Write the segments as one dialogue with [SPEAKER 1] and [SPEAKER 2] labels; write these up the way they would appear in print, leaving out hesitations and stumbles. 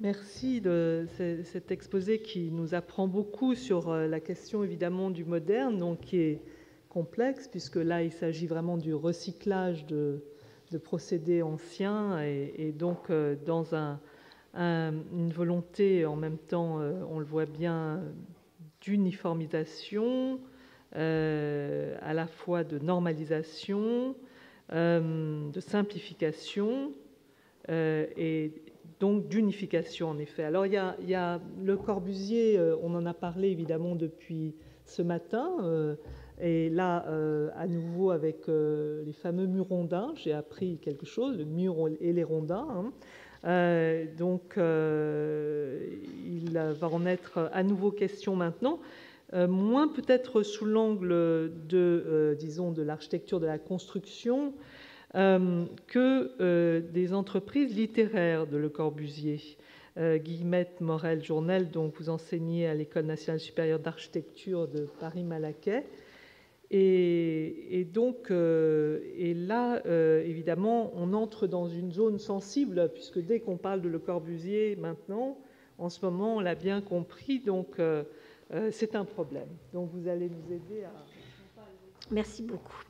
[SPEAKER 1] Merci de cet exposé qui nous apprend beaucoup sur la question évidemment du moderne, donc qui est complexe, puisque là il s'agit vraiment du recyclage de procédés anciens et donc dans une volonté en même temps, on le voit bien, d'uniformisation, à la fois de normalisation, de simplification et donc d'unification en effet. Alors il y a Le Corbusier, on en a parlé évidemment depuis ce matin, et là à nouveau avec les fameux murs rondins, j'ai appris quelque chose, le mur et les rondins, hein. Donc il va en être à nouveau question maintenant, moins peut-être sous l'angle de, disons, de l'architecture de la construction, que des entreprises littéraires de Le Corbusier. Guillemette Morel-Journel, donc vous enseignez à l'École nationale supérieure d'architecture de Paris-Malaquais. Et donc, et là, évidemment, on entre dans une zone sensible, puisque dès qu'on parle de Le Corbusier maintenant, en ce moment, on l'a bien compris, donc c'est un problème. Donc vous allez nous aider à...
[SPEAKER 2] Merci beaucoup.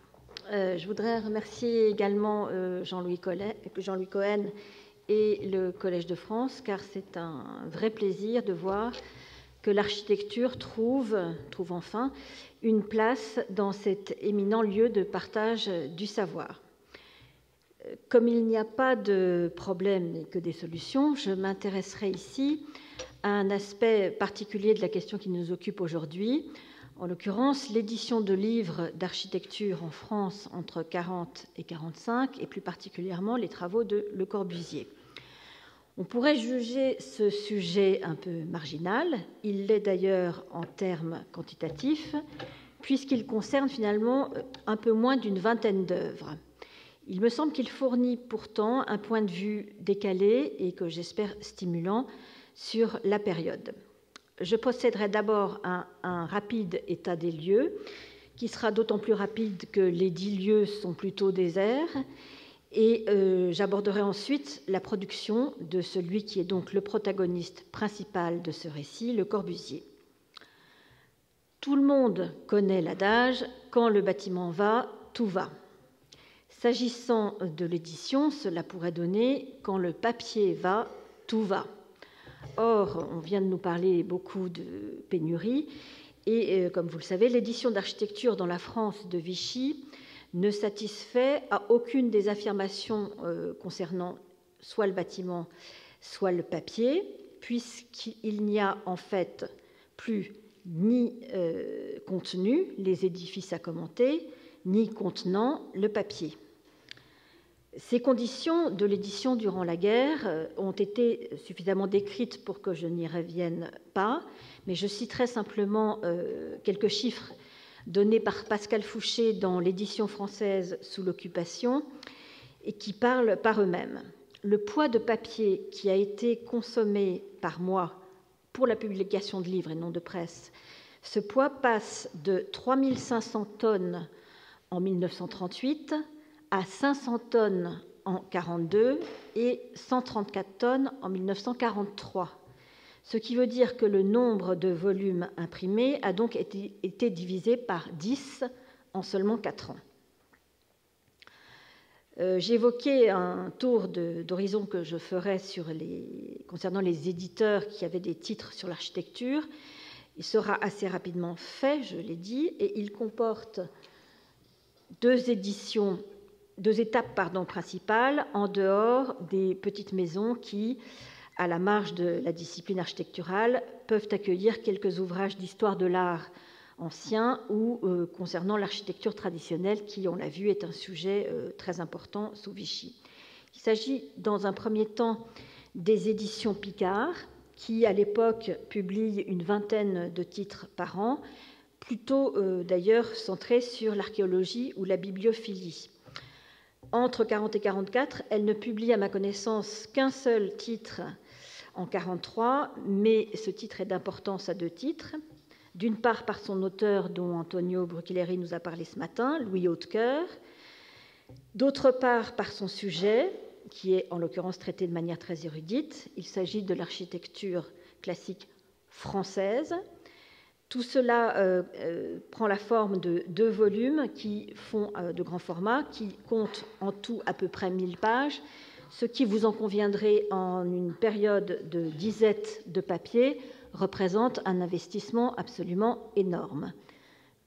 [SPEAKER 2] Je voudrais remercier également Jean-Louis Cohen et le Collège de France, car c'est un vrai plaisir de voir que l'architecture trouve enfin une place dans cet éminent lieu de partage du savoir. Comme il n'y a pas de problème mais que des solutions, je m'intéresserai ici à un aspect particulier de la question qui nous occupe aujourd'hui, en l'occurrence l'édition de livres d'architecture en France entre 40 et 45, et plus particulièrement les travaux de Le Corbusier. On pourrait juger ce sujet un peu marginal, il l'est d'ailleurs en termes quantitatifs, puisqu'il concerne finalement un peu moins d'une vingtaine d'œuvres. Il me semble qu'il fournit pourtant un point de vue décalé et que j'espère stimulant sur la période. Je procéderai d'abord à un rapide état des lieux, qui sera d'autant plus rapide que les 10 lieux sont plutôt déserts, et j'aborderai ensuite la production de celui qui est donc le protagoniste principal de ce récit, Le Corbusier. Tout le monde connaît l'adage « quand le bâtiment va, tout va ». S'agissant de l'édition, cela pourrait donner « quand le papier va, tout va ». Or, on vient de nous parler beaucoup de pénurie, et comme vous le savez, l'édition d'architecture dans la France de Vichy ne satisfait à aucune des affirmations concernant soit le bâtiment, soit le papier, puisqu'il n'y a en fait plus ni contenu, les édifices à commenter, ni contenant, le papier. Ces conditions de l'édition durant la guerre ont été suffisamment décrites pour que je n'y revienne pas, mais je citerai simplement quelques chiffres donnés par Pascal Fouché dans l'édition française sous l'occupation et qui parlent par eux-mêmes. Le poids de papier qui a été consommé par mois pour la publication de livres et non de presse, ce poids passe de 3500 tonnes en 1938 à 500 tonnes en 1942 et 134 tonnes en 1943. Ce qui veut dire que le nombre de volumes imprimés a donc été divisé par 10 en seulement 4 ans. J'évoquais un tour d'horizon que je ferai concernant les éditeurs qui avaient des titres sur l'architecture. Il sera assez rapidement fait, je l'ai dit, et il comporte deux étapes principales en dehors des petites maisons qui, à la marge de la discipline architecturale, peuvent accueillir quelques ouvrages d'histoire de l'art ancien ou concernant l'architecture traditionnelle qui, on l'a vu, est un sujet très important sous Vichy. Il s'agit dans un premier temps des éditions Picard qui, à l'époque, publient une vingtaine de titres par an, plutôt d'ailleurs centrés sur l'archéologie ou la bibliophilie. Entre 40 et 44, elle ne publie à ma connaissance qu'un seul titre en 43, mais ce titre est d'importance à deux titres. D'une part par son auteur dont Antonio Bruchileri nous a parlé ce matin, Louis Hautecoeur. D'autre part par son sujet, qui est en l'occurrence traité de manière très érudite. Il s'agit de l'architecture classique française. Tout cela prend la forme de 2 volumes qui font de grand format, qui comptent en tout à peu près 1000 pages, ce qui, vous en conviendrez, en une période de disette de papier, représente un investissement absolument énorme.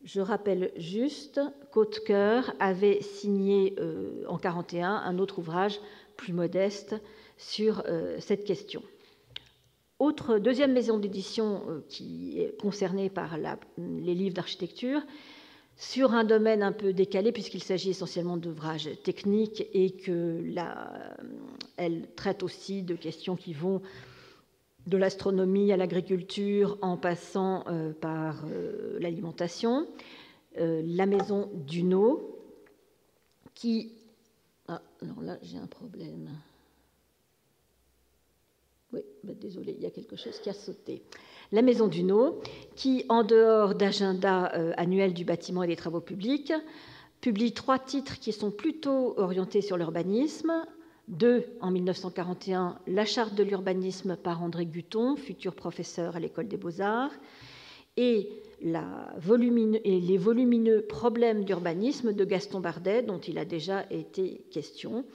[SPEAKER 2] Je rappelle juste qu'Hautecoeur avait signé en 1941 un autre ouvrage plus modeste sur cette question. Autre deuxième maison d'édition qui est concernée par les livres d'architecture, sur un domaine un peu décalé, puisqu'il s'agit essentiellement d'ouvrages techniques et qu'elle traite aussi de questions qui vont de l'astronomie à l'agriculture en passant par l'alimentation. La maison Duno, qui... Ah, alors là, j'ai un problème. Oui, désolé, il y a quelque chose qui a sauté. La maison Duno, qui, en dehors d'agenda annuel du bâtiment et des travaux publics, publie 3 titres qui sont plutôt orientés sur l'urbanisme. 2, en 1941, La charte de l'urbanisme par André Guton, futur professeur à l'École des Beaux-Arts, et les volumineux problèmes d'urbanisme de Gaston Bardet, dont il a déjà été question,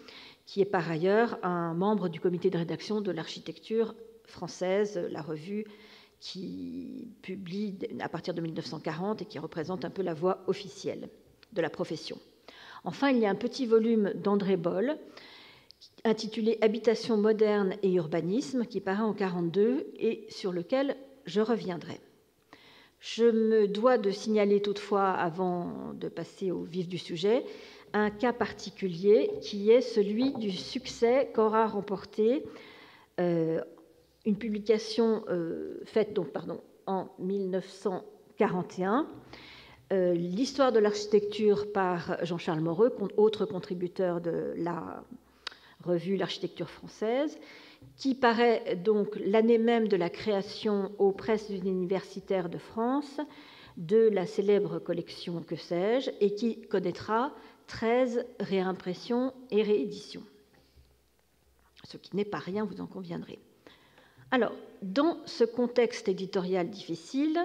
[SPEAKER 2] qui est par ailleurs un membre du comité de rédaction de l'architecture française, la revue qui publie à partir de 1940 et qui représente un peu la voix officielle de la profession. Enfin, il y a un petit volume d'André Boll, intitulé « Habitation moderne et urbanisme », qui paraît en 1942 et sur lequel je reviendrai. Je me dois de signaler toutefois, avant de passer au vif du sujet, un cas particulier qui est celui du succès qu'aura remporté une publication faite en 1941, l'histoire de l'architecture par Jean-Charles Moreux, autre contributeur de la revue L'Architecture française, qui paraît donc l'année même de la création aux presses universitaires de France de la célèbre collection Que sais-je, et qui connaîtra 13 réimpressions et rééditions. Ce qui n'est pas rien, vous en conviendrez. Alors, dans ce contexte éditorial difficile,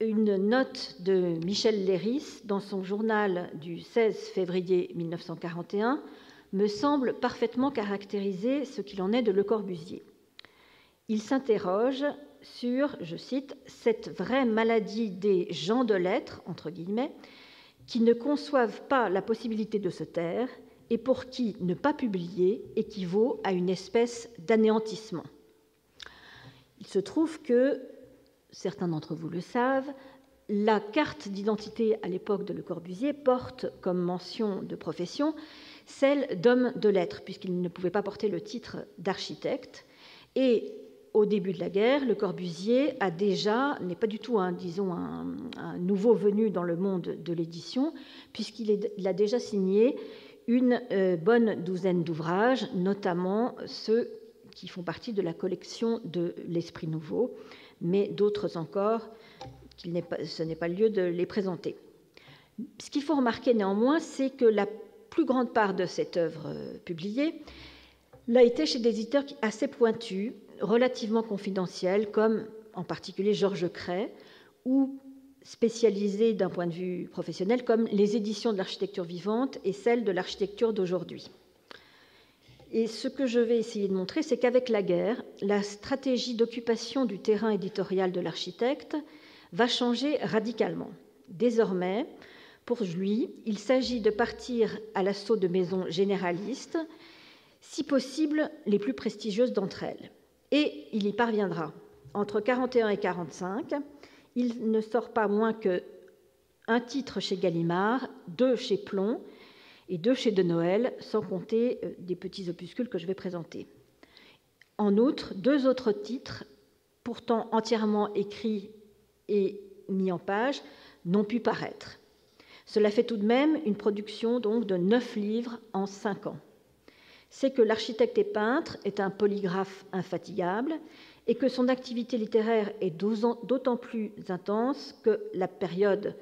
[SPEAKER 2] une note de Michel Léris dans son journal du 16 février 1941 me semble parfaitement caractériser ce qu'il en est de Le Corbusier. Il s'interroge sur, je cite, « cette vraie maladie des gens de lettres », entre guillemets, qui ne conçoivent pas la possibilité de se taire et pour qui ne pas publier équivaut à une espèce d'anéantissement. Il se trouve que, certains d'entre vous le savent, la carte d'identité à l'époque de Le Corbusier porte comme mention de profession celle d'homme de lettres, puisqu'il ne pouvait pas porter le titre d'architecte. Et au début de la guerre, Le Corbusier n'est pas du tout un nouveau venu dans le monde de l'édition, puisqu'il a déjà signé une bonne douzaine d'ouvrages, notamment ceux qui font partie de la collection de l'Esprit Nouveau, mais d'autres encore, ce n'est pas le lieu de les présenter. Ce qu'il faut remarquer néanmoins, c'est que la plus grande part de cette œuvre publiée l'a été chez des éditeurs assez pointus, relativement confidentiels, comme en particulier Georges Cray, ou spécialisés d'un point de vue professionnel, comme les éditions de l'architecture vivante et celles de l'architecture d'aujourd'hui. Et ce que je vais essayer de montrer, c'est qu'avec la guerre, la stratégie d'occupation du terrain éditorial de l'architecte va changer radicalement. Désormais, pour lui, il s'agit de partir à l'assaut de maisons généralistes, si possible les plus prestigieuses d'entre elles. Et il y parviendra. Entre 1941 et 1945, il ne sort pas moins qu'un titre chez Gallimard, 2 chez Plon et 2 chez De Noël, sans compter des petits opuscules que je vais présenter. En outre, 2 autres titres, pourtant entièrement écrits et mis en page, n'ont pu paraître. Cela fait tout de même une production donc de 9 livres en 5 ans. C'est que l'architecte et peintre est un polygraphe infatigable et que son activité littéraire est d'autant plus intense que la période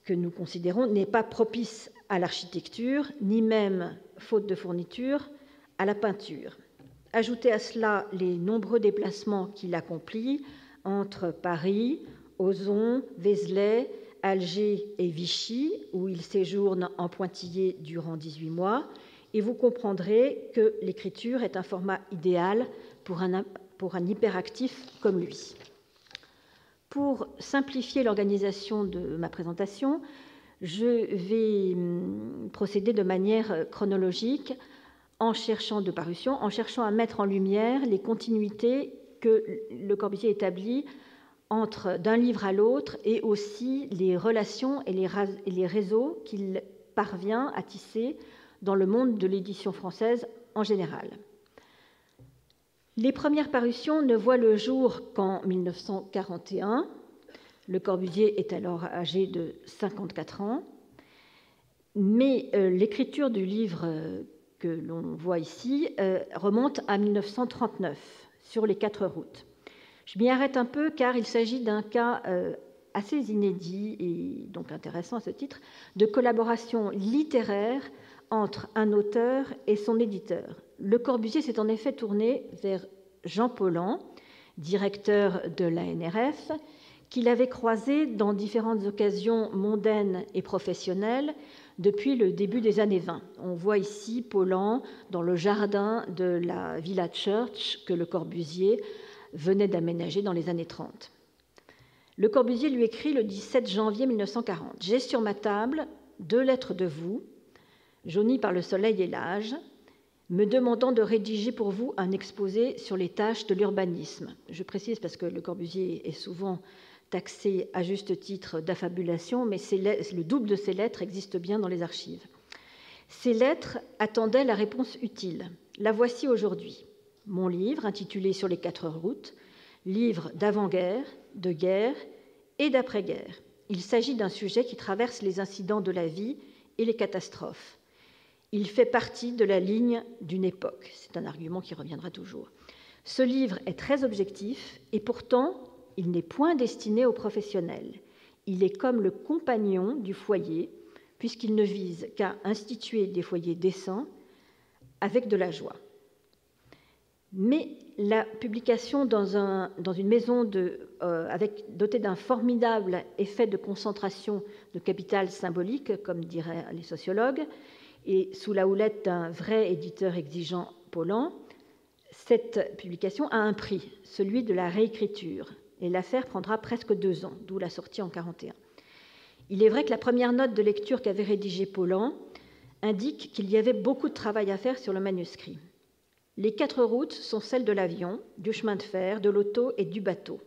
[SPEAKER 2] que nous considérons n'est pas propice à l'architecture, ni même, faute de fourniture, à la peinture. Ajoutez à cela les nombreux déplacements qu'il accomplit entre Paris, Ozon, Vézelay, Alger et Vichy, où il séjourne en pointillé durant 18 mois, et vous comprendrez que l'écriture est un format idéal pour un hyperactif comme lui. Pour simplifier l'organisation de ma présentation, je vais procéder de manière chronologique en cherchant à mettre en lumière les continuités que Le Corbusier établit d'un livre à l'autre et aussi les relations et les réseaux qu'il parvient à tisser dans le monde de l'édition française en général. Les premières parutions ne voient le jour qu'en 1941. Le Corbusier est alors âgé de 54 ans, mais l'écriture du livre que l'on voit ici remonte à 1939, sur les 4 routes. Je m'y arrête un peu car il s'agit d'un cas assez inédit et donc intéressant à ce titre, de collaboration littéraire entre un auteur et son éditeur. Le Corbusier s'est en effet tourné vers Jean Paulhan, directeur de l'ANRF, qu'il avait croisé dans différentes occasions mondaines et professionnelles depuis le début des années 20. On voit ici Paulhan dans le jardin de la Villa Church que Le Corbusier venait d'aménager dans les années 30. Le Corbusier lui écrit le 17 janvier 1940 « J'ai sur ma table 2 lettres de vous, jaunies par le soleil et l'âge, me demandant de rédiger pour vous un exposé sur les tâches de l'urbanisme. » Je précise parce que Le Corbusier est souvent taxé à juste titre d'affabulation, mais le double de ces lettres existe bien dans les archives. Ces lettres attendaient la réponse utile. La voici aujourd'hui. Mon livre, intitulé « Sur les 4 routes », livre d'avant-guerre, de guerre et d'après-guerre. Il s'agit d'un sujet qui traverse les incidents de la vie et les catastrophes. Il fait partie de la ligne d'une époque. C'est un argument qui reviendra toujours. Ce livre est très objectif et pourtant, il n'est point destiné aux professionnels. Il est comme le compagnon du foyer, puisqu'il ne vise qu'à instituer des foyers décents avec de la joie. Mais la publication dans une maison dotée d'un formidable effet de concentration de capital symbolique, comme diraient les sociologues, et sous la houlette d'un vrai éditeur exigeant, Paulhan, cette publication a un prix, celui de la réécriture, et l'affaire prendra presque 2 ans, d'où la sortie en 1941. Il est vrai que la première note de lecture qu'avait rédigée Paulhan indique qu'il y avait beaucoup de travail à faire sur le manuscrit. Les 4 routes sont celles de l'avion, du chemin de fer, de l'auto et du bateau.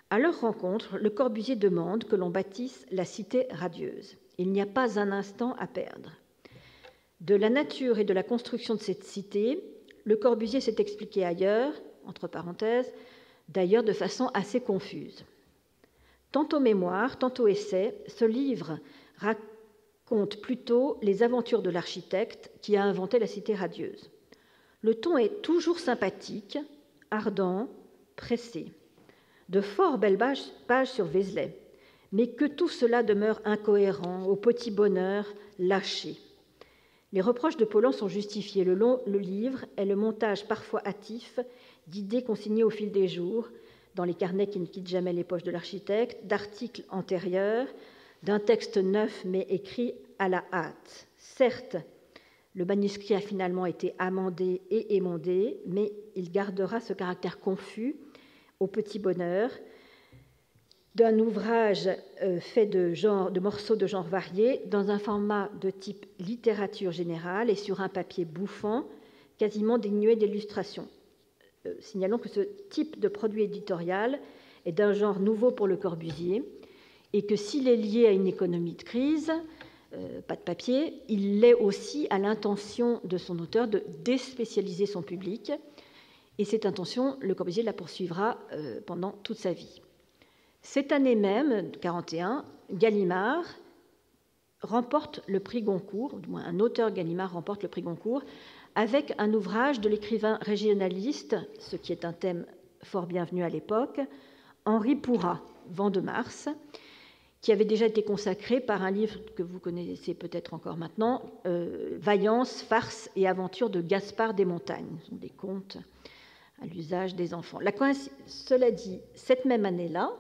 [SPEAKER 2] À leur rencontre, Le Corbusier demande que l'on bâtisse la cité radieuse. Il n'y a pas un instant à perdre. De la nature et de la construction de cette cité, Le Corbusier s'est expliqué ailleurs, entre parenthèses, d'ailleurs de façon assez confuse. Tantôt mémoire, tantôt essai, ce livre raconte plutôt les aventures de l'architecte qui a inventé la cité radieuse. Le ton est toujours sympathique, ardent, pressé. De fort belles pages sur Vézelay, mais que tout cela demeure incohérent, au petit bonheur lâché. Les reproches de Paulhan sont justifiés. Le livre est le montage parfois hâtif d'idées consignées au fil des jours, dans les carnets qui ne quittent jamais les poches de l'architecte, d'articles antérieurs, d'un texte neuf mais écrit à la hâte. Certes, le manuscrit a finalement été amendé et émondé, mais il gardera ce caractère confus, au petit bonheur, d'un ouvrage fait de morceaux de genre variés, dans un format de type littérature générale et sur un papier bouffant, quasiment dénué d'illustration. Signalons que ce type de produit éditorial est d'un genre nouveau pour Le Corbusier et que s'il est lié à une économie de crise, pas de papier, il l'est aussi à l'intention de son auteur de déspécialiser son public. Et cette intention, Le Corbusier la poursuivra pendant toute sa vie. Cette année même, 1941, Gallimard remporte le prix Goncourt, ou du moins un auteur Gallimard remporte le prix Goncourt, avec un ouvrage de l'écrivain régionaliste, ce qui est un thème fort bienvenu à l'époque, Henri Pourrat, Vent de Mars, qui avait déjà été consacré par un livre que vous connaissez peut-être encore maintenant, Vaillance, farce et aventure de Gaspard des Montagnes. Ce sont des contes à l'usage des enfants. Cela dit, cette même année-là,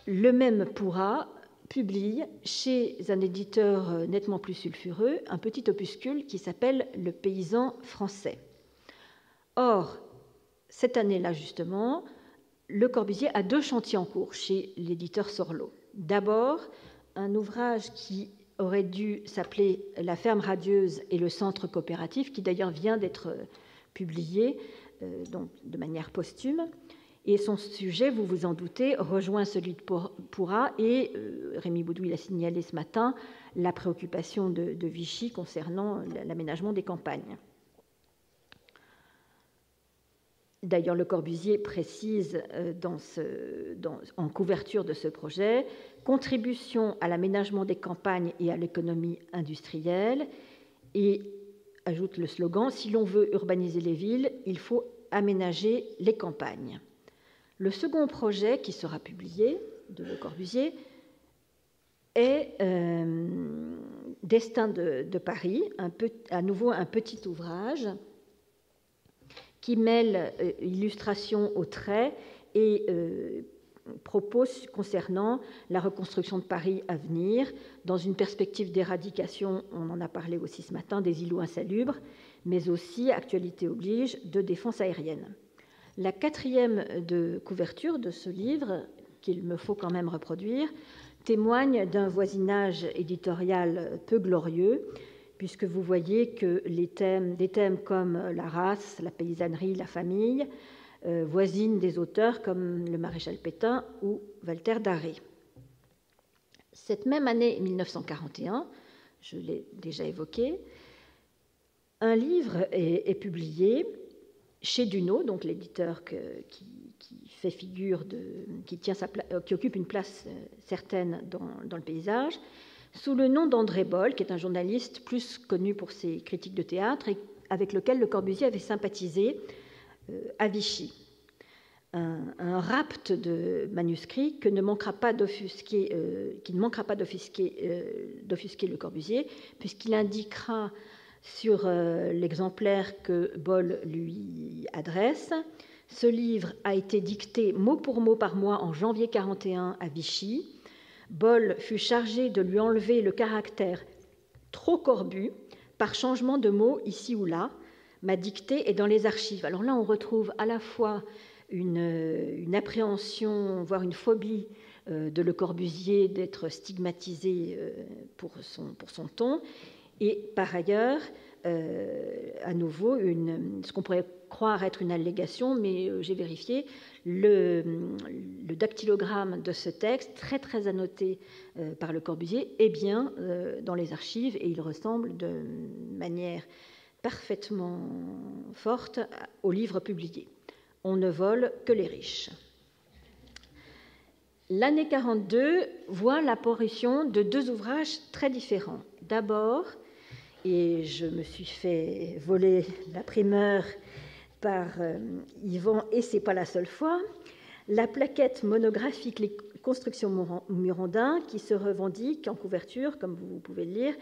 [SPEAKER 2] le même Pourra publie chez un éditeur nettement plus sulfureux un petit opuscule qui s'appelle Le paysan français. Or, cette année-là, justement, Le Corbusier a 2 chantiers en cours chez l'éditeur Sorlo. D'abord, un ouvrage qui aurait dû s'appeler La ferme radieuse et le centre coopératif, qui d'ailleurs vient d'être publié donc de manière posthume. Et son sujet, vous vous en doutez, rejoint celui de Pourra et Rémy Boudouil l'a signalé ce matin, la préoccupation de Vichy concernant l'aménagement des campagnes. D'ailleurs, Le Corbusier précise en couverture de ce projet « Contribution à l'aménagement des campagnes et à l'économie industrielle » et ajoute le slogan « Si l'on veut urbaniser les villes, il faut aménager les campagnes ». Le second projet qui sera publié de Le Corbusier est Destin de Paris, à nouveau un petit ouvrage qui mêle illustration au trait et propos concernant la reconstruction de Paris à venir, dans une perspective d'éradication, on en a parlé aussi ce matin, des îlots insalubres, mais aussi, actualité oblige, de défense aérienne. La 4e de couverture de ce livre, qu'il me faut quand même reproduire, témoigne d'un voisinage éditorial peu glorieux, puisque vous voyez que des thèmes comme la race, la paysannerie, la famille, voisinent des auteurs comme le maréchal Pétain ou Walter Darré. Cette même année 1941, je l'ai déjà évoqué, un livre est publié chez Duno, donc l'éditeur qui fait figure qui occupe une place certaine dans le paysage, sous le nom d'André Boll, qui est un journaliste plus connu pour ses critiques de théâtre et avec lequel Le Corbusier avait sympathisé à Vichy. Un rapt de manuscrits qui ne manquera pas d'offusquer Le Corbusier, puisqu'il indiquera sur l'exemplaire que Boll lui adresse. Ce livre a été dicté mot pour mot par moi en janvier 1941 à Vichy. Boll fut chargé de lui enlever le caractère trop corbu par changement de mots ici ou là. Ma dictée est dans les archives. Alors là, on retrouve à la fois une appréhension, voire une phobie de Le Corbusier d'être stigmatisé pour son ton, et par ailleurs, à nouveau, ce qu'on pourrait croire être une allégation, mais j'ai vérifié, le dactylogramme de ce texte, très très annoté par Le Corbusier, est bien dans les archives et il ressemble de manière parfaitement forte au livre publié. On ne vole que les riches. L'année 1942 voit l'apparition de 2 ouvrages très différents. D'abord, et je me suis fait voler la primeur par Yvan, et ce n'est pas la seule fois, la plaquette monographique Les constructions Murandin, qui se revendique en couverture, comme vous pouvez le lire,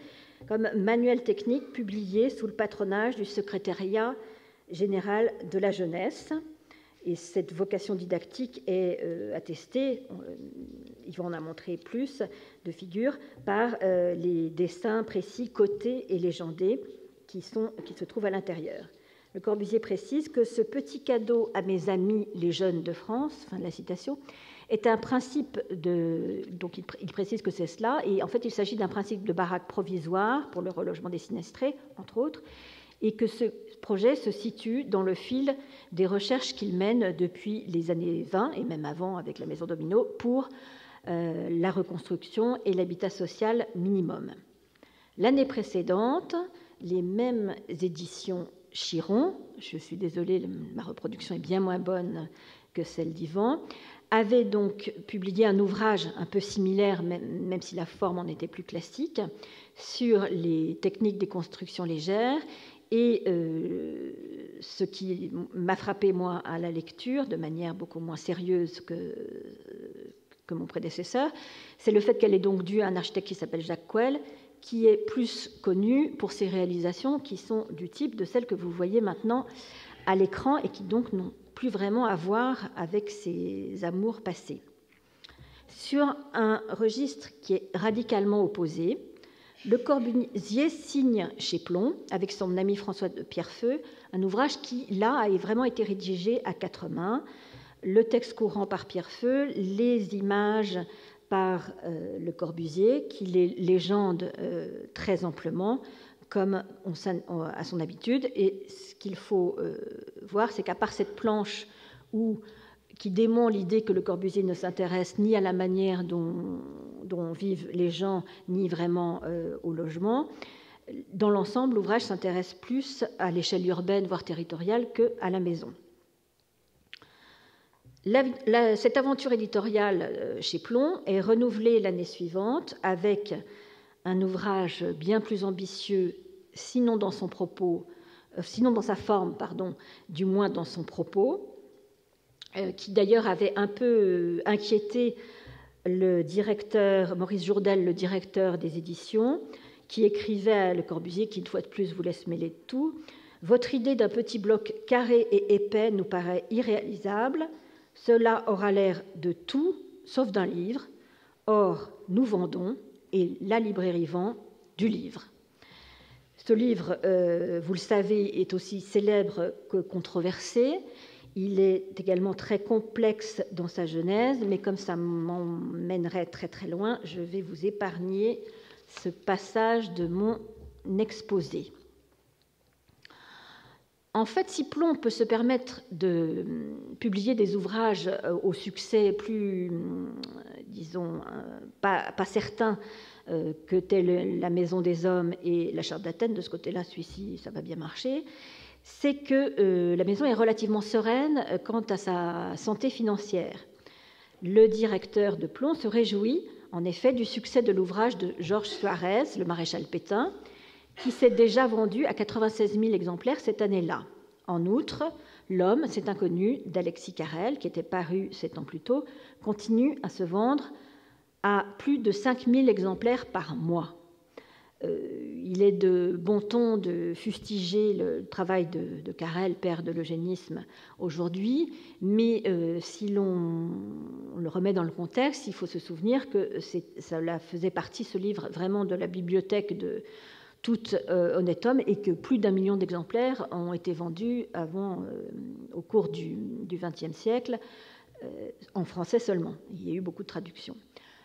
[SPEAKER 2] comme manuel technique publié sous le patronage du secrétariat général de la jeunesse. Et cette vocation didactique est attestée, Yvan en a montré plus de figures, par les dessins précis, cotés et légendés qui se trouvent à l'intérieur. Le Corbusier précise que ce petit cadeau à mes amis les jeunes de France, fin de la citation, est un principe donc il précise que c'est cela, et en fait il s'agit d'un principe de baraque provisoire pour le relogement des sinistrés, entre autres, et que ce projet se situe dans le fil des recherches qu'il mène depuis les années 20, et même avant avec la Maison Domino, pour la reconstruction et l'habitat social minimum. L'année précédente, les mêmes éditions Chiron, je suis désolée, ma reproduction est bien moins bonne que celle d'Yvan, avait donc publié un ouvrage un peu similaire, même si la forme en était plus classique, sur les techniques des constructions légères. Et ce qui m'a frappé, moi, à la lecture, de manière beaucoup moins sérieuse que mon prédécesseur, c'est le fait qu'elle est donc due à un architecte qui s'appelle Jacques Coel, qui est plus connu pour ses réalisations qui sont du type de celles que vous voyez maintenant à l'écran et qui donc n'ont plus vraiment à voir avec ses amours passés. Sur un registre qui est radicalement opposé, Le Corbusier signe chez Plon, avec son ami François de Pierrefeu, un ouvrage qui, là, a vraiment été rédigé à quatre mains. Le texte courant par Pierrefeu, les images par Le Corbusier, qui les légende très amplement, comme à son habitude. Et ce qu'il faut voir, c'est qu'à part cette planche qui démontre l'idée que Le Corbusier ne s'intéresse ni à la manière dont vivent les gens, ni vraiment au logement, dans l'ensemble, l'ouvrage s'intéresse plus à l'échelle urbaine, voire territoriale, qu'à la maison. Cette aventure éditoriale chez Plon est renouvelée l'année suivante avec un ouvrage bien plus ambitieux, sinon dans sa forme, du moins dans son propos, qui d'ailleurs avait un peu inquiété le directeur, Maurice Jourdel, le directeur des éditions, qui écrivait à Le Corbusier, qui une fois de plus voulait se mêler de tout. « Votre idée d'un petit bloc carré et épais nous paraît irréalisable. Cela aura l'air de tout, sauf d'un livre. Or, nous vendons, et la librairie vend, du livre. » Ce livre, vous le savez, est aussi célèbre que controversé. Il est également très complexe dans sa genèse, mais comme ça m'emmènerait très très loin, je vais vous épargner ce passage de mon exposé. En fait, si Plon peut se permettre de publier des ouvrages au succès plus, disons, pas certain que telle La Maison des Hommes et La Charte d'Athènes, de ce côté-là, celui-ci, ça va bien marcher, c'est que la maison est relativement sereine quant à sa santé financière. Le directeur de Plon se réjouit, en effet, du succès de l'ouvrage de Georges Suarez, le maréchal Pétain, qui s'est déjà vendu à 96 000 exemplaires cette année-là. En outre, L'Homme, cet inconnu d'Alexis Carrel, qui était paru 7 ans plus tôt, continue à se vendre à plus de 5 000 exemplaires par mois. Il est de bon ton de fustiger le travail de Carrel, père de l'eugénisme, aujourd'hui, mais si l'on le remet dans le contexte, il faut se souvenir que cela faisait partie, ce livre, vraiment de la bibliothèque de tout honnête homme, et que plus d'1 million d'exemplaires ont été vendus au cours du XXe siècle, en français seulement. Il y a eu beaucoup de traductions.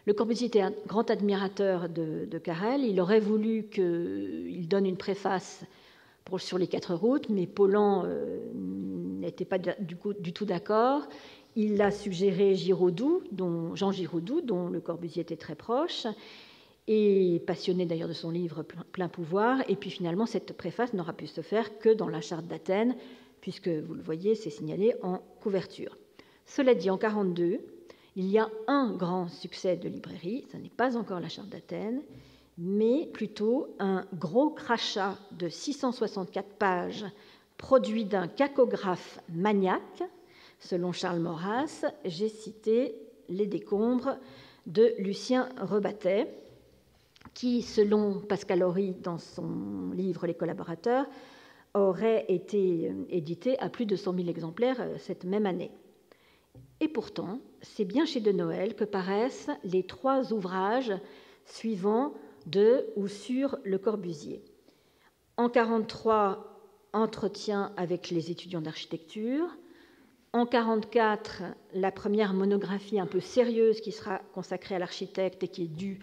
[SPEAKER 2] Le Corbusier était un grand admirateur de Carrel. Il aurait voulu qu'il donne une préface sur les 4 routes, mais Paulan n'était pas du tout d'accord. Il a suggéré Jean Giraudoux, dont Le Corbusier était très proche, et passionné d'ailleurs de son livre Plein pouvoir. Et puis finalement, cette préface n'aura pu se faire que dans la Charte d'Athènes, puisque, vous le voyez, c'est signalé en couverture. Cela dit, en 1942, il y a un grand succès de librairie, ce n'est pas encore la Charte d'Athènes, mais plutôt un gros crachat de 664 pages produit d'un cacographe maniaque. Selon Charles Maurras, j'ai cité Les décombres de Lucien Rebattet, qui, selon Pascal Horry dans son livre Les collaborateurs, aurait été édité à plus de 100 000 exemplaires cette même année. Et pourtant, c'est bien chez De Noël que paraissent les 3 ouvrages suivants de ou sur Le Corbusier. En 1943, Entretien avec les étudiants d'architecture. En 1944, la première monographie un peu sérieuse qui sera consacrée à l'architecte et qui est due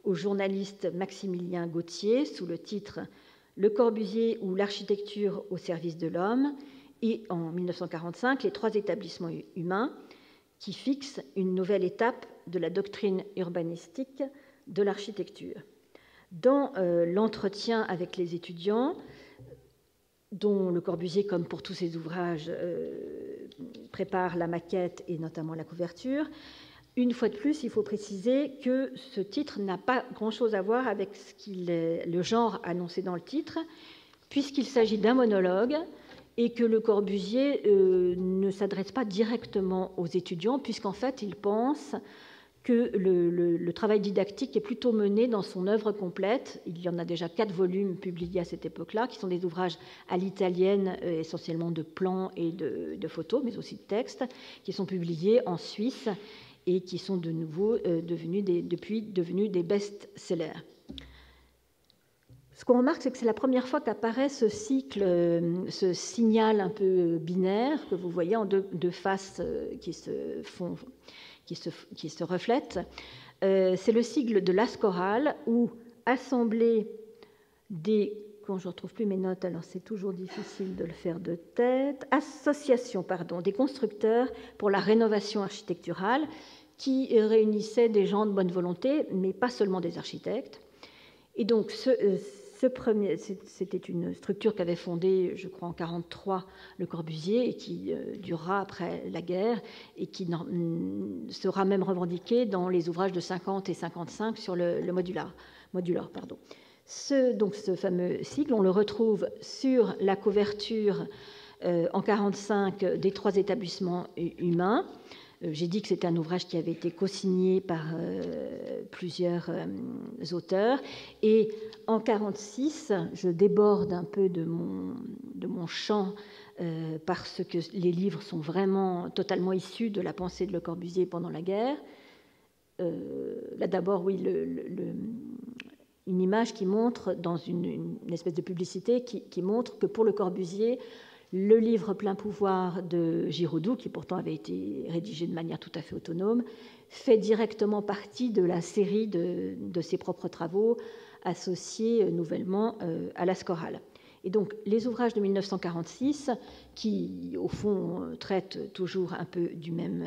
[SPEAKER 2] au journaliste Maximilien Gauthier sous le titre « Le Corbusier ou l'architecture au service de l'homme » et en 1945, les 3 établissements humains qui fixent une nouvelle étape de la doctrine urbanistique de l'architecture. Dans l'entretien avec les étudiants, dont Le Corbusier, comme pour tous ses ouvrages, prépare la maquette et notamment la couverture, une fois de plus, il faut préciser que ce titre n'a pas grand-chose à voir avec le genre annoncé dans le titre, puisqu'il s'agit d'un monologue et que Le Corbusier ne s'adresse pas directement aux étudiants, puisqu'en fait, il pense que le travail didactique est plutôt mené dans son œuvre complète. Il y en a déjà 4 volumes publiés à cette époque-là, qui sont des ouvrages à l'italienne, essentiellement de plans et de photos, mais aussi de textes, qui sont publiés en Suisse et qui sont de nouveau devenus des best-sellers. Ce qu'on remarque, c'est que c'est la première fois qu'apparaît ce cycle, ce signal un peu binaire que vous voyez en deux faces qui se reflètent. C'est le sigle de l'as choral, où assemblée des... Quand je ne retrouve plus mes notes, alors c'est toujours difficile de le faire de tête. Association, des constructeurs pour la rénovation architecturale, qui réunissait des gens de bonne volonté, mais pas seulement des architectes. Et donc, c'était une structure qu'avait fondée, je crois, en 1943 Le Corbusier et qui durera après la guerre et qui sera même revendiquée dans les ouvrages de 50 et 55 sur le modular. Ce fameux sigle, on le retrouve sur la couverture en 1945 des 3 établissements humains. J'ai dit que c'était un ouvrage qui avait été co-signé par plusieurs auteurs. Et en 1946, je déborde un peu de mon champ parce que les livres sont vraiment totalement issus de la pensée de Le Corbusier pendant la guerre. Là d'abord, oui, une image qui montre, dans une espèce de publicité, qui montre que pour Le Corbusier, le livre Plein pouvoir de Giraudoux, qui pourtant avait été rédigé de manière tout à fait autonome, fait directement partie de la série de ses propres travaux associés nouvellement à l'as choral. Et donc, les ouvrages de 1946, qui, au fond, traitent toujours un peu du même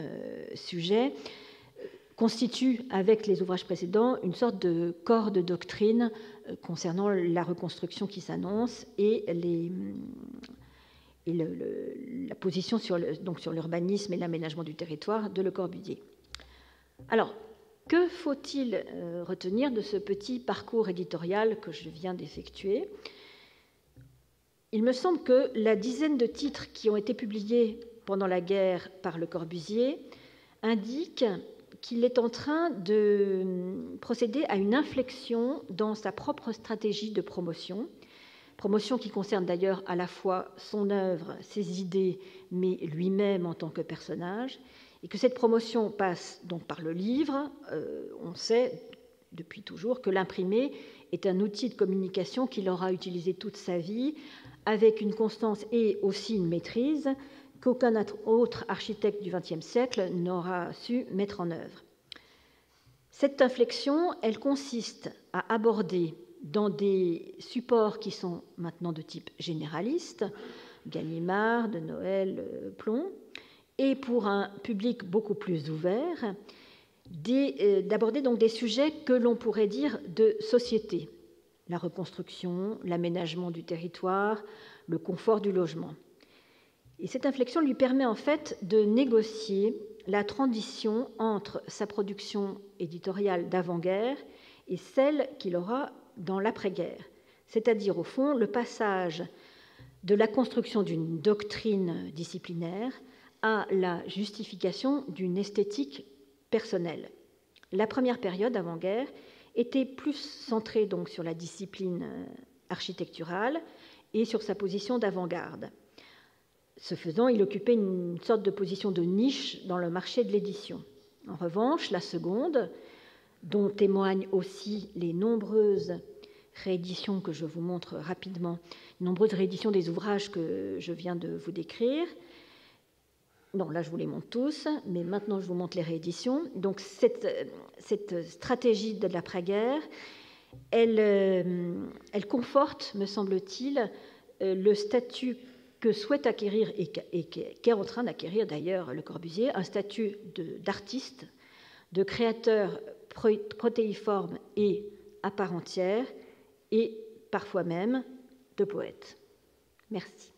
[SPEAKER 2] sujet, constituent, avec les ouvrages précédents, une sorte de corps de doctrine concernant la reconstruction qui s'annonce et la position sur l'urbanisme et l'aménagement du territoire de Le Corbusier. Alors, que faut-il retenir de ce petit parcours éditorial que je viens d'effectuer ? Il me semble que la dizaine de titres qui ont été publiés pendant la guerre par Le Corbusier indique qu'il est en train de procéder à une inflexion dans sa propre stratégie de promotion qui concerne d'ailleurs à la fois son œuvre, ses idées, mais lui-même en tant que personnage, et que cette promotion passe donc par le livre. On sait depuis toujours que l'imprimé est un outil de communication qu'il aura utilisé toute sa vie, avec une constance et aussi une maîtrise qu'aucun autre architecte du XXe siècle n'aura su mettre en œuvre. Cette inflexion, elle consiste à aborder dans des supports qui sont maintenant de type généraliste, Gallimard, de Noël, Plon, et pour un public beaucoup plus ouvert, d'aborder donc des sujets que l'on pourrait dire de société, la reconstruction, l'aménagement du territoire, le confort du logement. Et cette inflexion lui permet en fait de négocier la transition entre sa production éditoriale d'avant-guerre et celle qu'il aura dans l'après-guerre, c'est-à-dire au fond le passage de la construction d'une doctrine disciplinaire à la justification d'une esthétique personnelle. La première période avant-guerre était plus centrée donc sur la discipline architecturale et sur sa position d'avant-garde. Ce faisant, il occupait une sorte de position de niche dans le marché de l'édition. En revanche, la seconde, dont témoignent aussi les nombreuses rééditions que je vous montre rapidement, nombreuses rééditions des ouvrages que je viens de vous décrire. Non, là je vous les montre tous, mais maintenant je vous montre les rééditions. Donc cette stratégie de l'après-guerre, elle conforte, me semble-t-il, le statut que souhaite acquérir et qu'est en train d'acquérir d'ailleurs Le Corbusier, un statut d'artiste, de créateur protéiforme et à part entière, et parfois même de poète. Merci.